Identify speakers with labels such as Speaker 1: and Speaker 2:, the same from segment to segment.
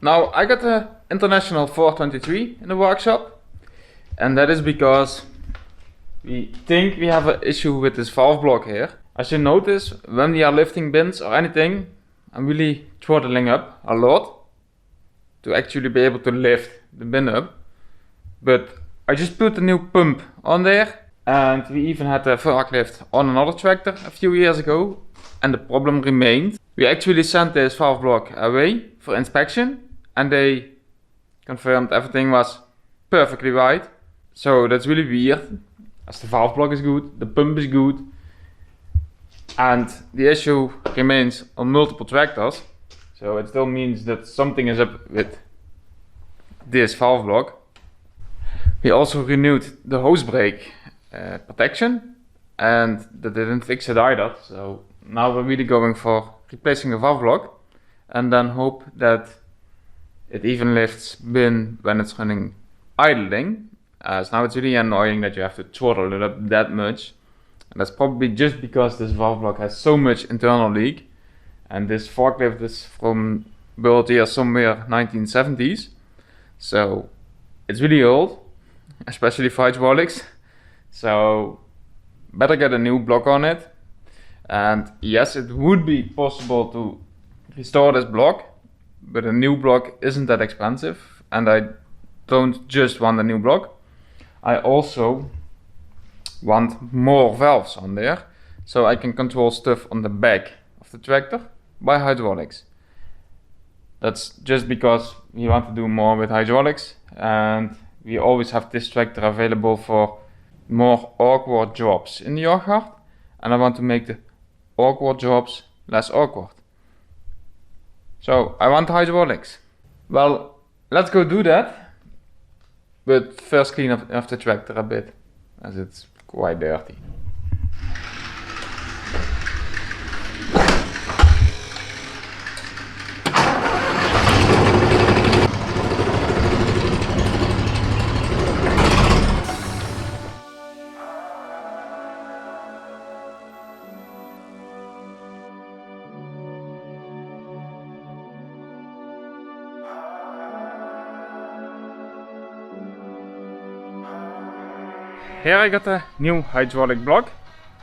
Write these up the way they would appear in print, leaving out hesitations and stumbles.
Speaker 1: Now I got the International 423 in the workshop, and that is because we think we have an issue with this valve block here. As you notice, when we are lifting bins or anything, I'm really throttling up a lot to actually be able to lift the bin up. But I just put a new pump on there, and we even had a forklift on another tractor a few years ago, and the problem remained. We actually sent this valve block away for inspection, and they confirmed everything was perfectly right. So that's really weird, as the valve block is good, the pump is good, and the issue remains on multiple tractors. So it still means that something is up with this valve block. We also renewed the hose brake protection, and that didn't fix it either. So now we're really going for replacing the valve block, and then hope that it even lifts bin when it's running idling. So now it's really annoying that you have to throttle it up that much, and that's probably just because this valve block has so much internal leak, and this forklift is from built here somewhere 1970s, so it's really old, especially for hydraulics. So better get a new block on it. And yes, it would be possible to restore this block, but a new block isn't that expensive, and I don't just want a new block. I also want more valves on there, so I can control stuff on the back of the tractor by hydraulics. That's just because we want to do more with hydraulics, and we always have this tractor available for more awkward jobs in the yard, and I want to make the awkward jobs less awkward. So I want hydraulics. Well, let's go do that, but first clean up the tractor a bit, as it's quite dirty. Here I got a new hydraulic block,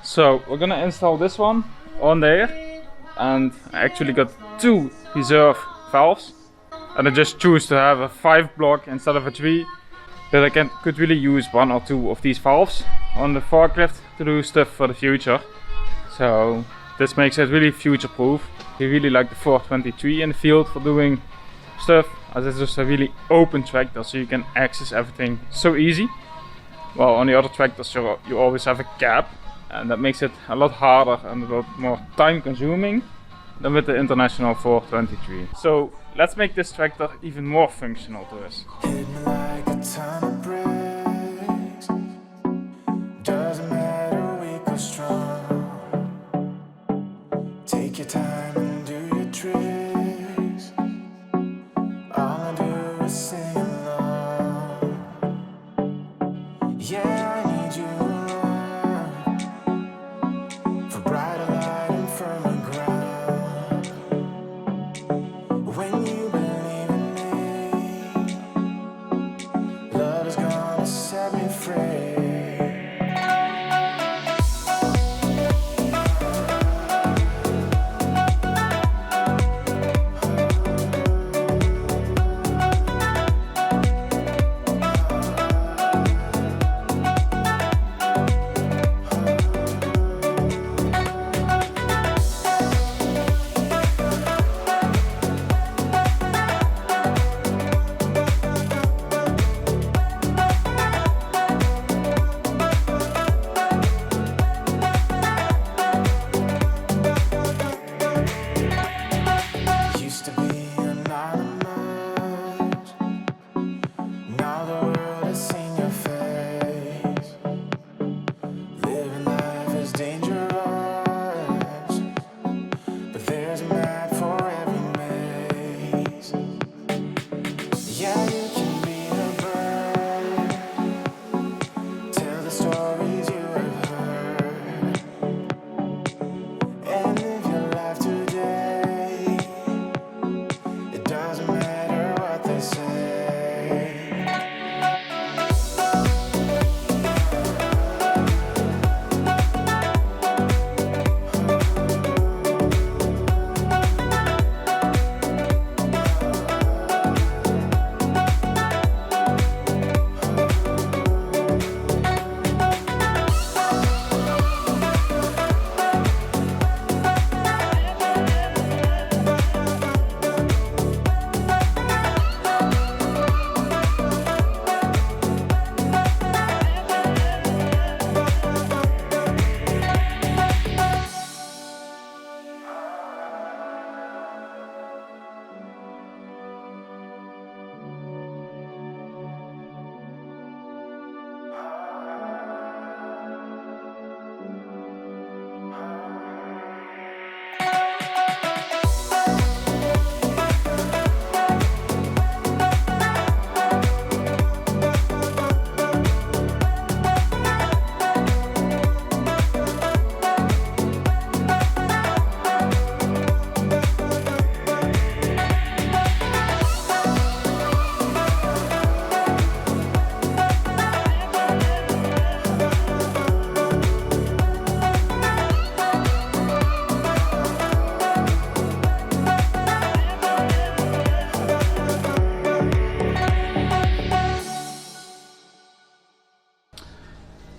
Speaker 1: so we're gonna install this one on there, and I actually got 2 reserve valves, and I just choose to have a 5 block instead of a 3, but I could really use 1 or 2 of these valves on the forklift to do stuff for the future. So this makes it really future proof. We really like the 423 in the field for doing stuff, as it's just a really open tractor, so you can access everything so easy. Well, on the other tractors you always have a cab, and that makes it a lot harder and a lot more time consuming than with the International 423. So let's make this tractor even more functional to us. Take your time and do your tricks. All I do is sing along. Yeah, I need you around for brighter light and firmer ground. When you believe in me, love is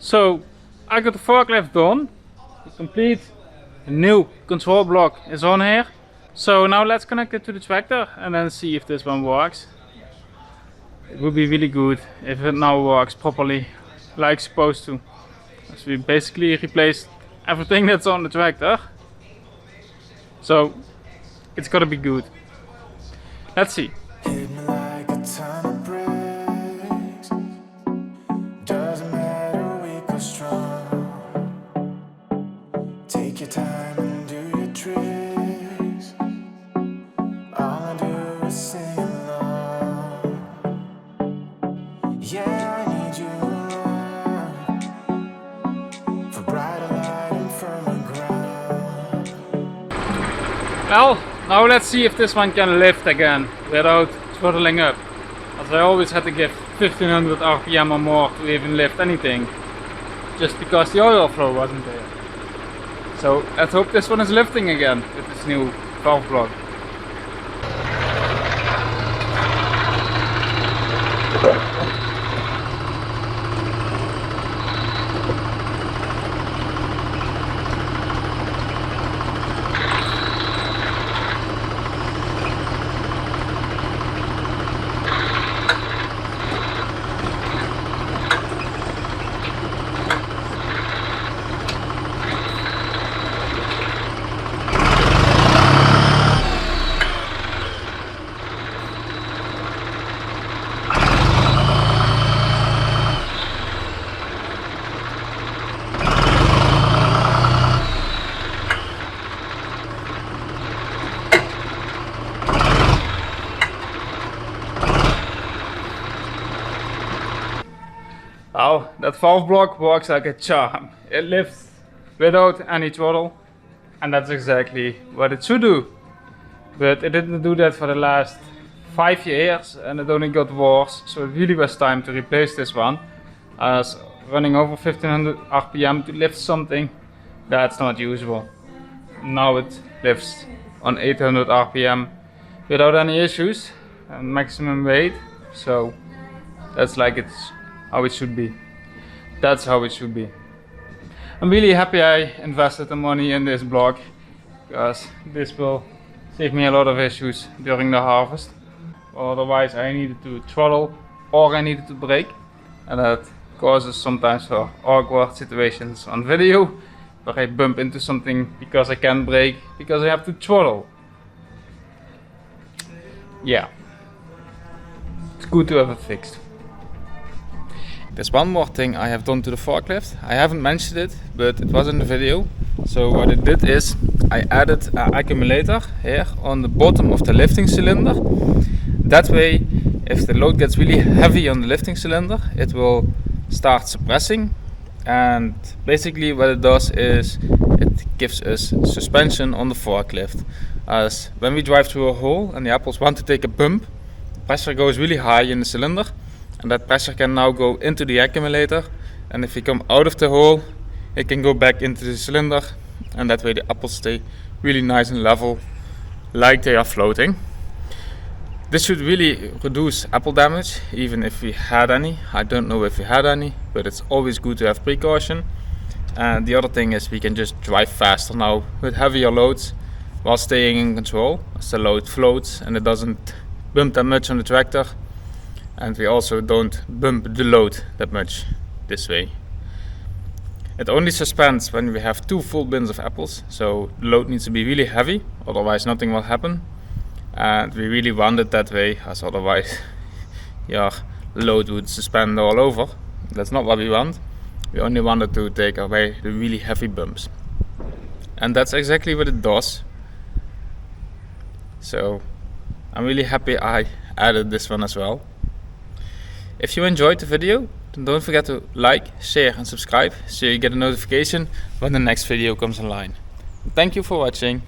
Speaker 2: So I got the forklift done. The complete new control block is on here. So now let's connect it to the tractor and then see if this one works. It would be really good if it now works properly like supposed to. So we basically replaced everything that's on the tractor. So it's gotta be good. Let's see.
Speaker 3: Take your time and do your tricks. All I do is sing along. Yeah, I need you around for brighter light and firmer ground.
Speaker 2: Well, now let's see if this one can lift again without throttling up. As I always had to give 1500 RPM or more to even lift anything, just because the oil flow wasn't there. So let's hope this one is lifting again with this new valve block. Wow, that valve block works like a charm. It lifts without any throttle, and that's exactly what it should do. But it didn't do that for the last 5 years, and it only got worse, so it really was time to replace this one, as running over 1500 RPM to lift something, that's not usual. Now it lifts on 800 RPM without any issues, and maximum weight, so that's like it's how it should be. That's how it should be. I'm really happy I invested the money in this block, because this will save me a lot of issues during the harvest. Otherwise I needed to throttle or I needed to brake, and that causes sometimes for awkward situations on video where I bump into something because I can't brake because I have to throttle. Yeah, it's good to have it fixed. There's one more thing I have done to the forklift. I haven't mentioned it, but it was in the video. So what I did is I added an accumulator here on the bottom of the lifting cylinder. That way, if the load gets really heavy on the lifting cylinder, it will start suppressing. And basically what it does is it gives us suspension on the forklift. As when we drive through a hole and the apples want to take a bump, pressure goes really high in the cylinder. And that pressure can now go into the accumulator, and if you come out of the hole, it can go back into the cylinder, and that way the apples stay really nice and level, like they are floating. This should really reduce apple damage, even if we had any. I don't know if we had any, but it's always good to have precaution. And the other thing is we can just drive faster now with heavier loads while staying in control, as the load floats and it doesn't bump that much on the tractor. And we also don't bump the load that much this way. It only suspends when we have 2 full bins of apples, so the load needs to be really heavy, otherwise nothing will happen. And we really want it that way, as otherwise your load would suspend all over. That's not what we want. We only wanted to take away the really heavy bumps. And that's exactly what it does. So I'm really happy I added this one as well. If you enjoyed the video, then don't forget to like, share and subscribe so you get a notification when the next video comes online. Thank you for watching.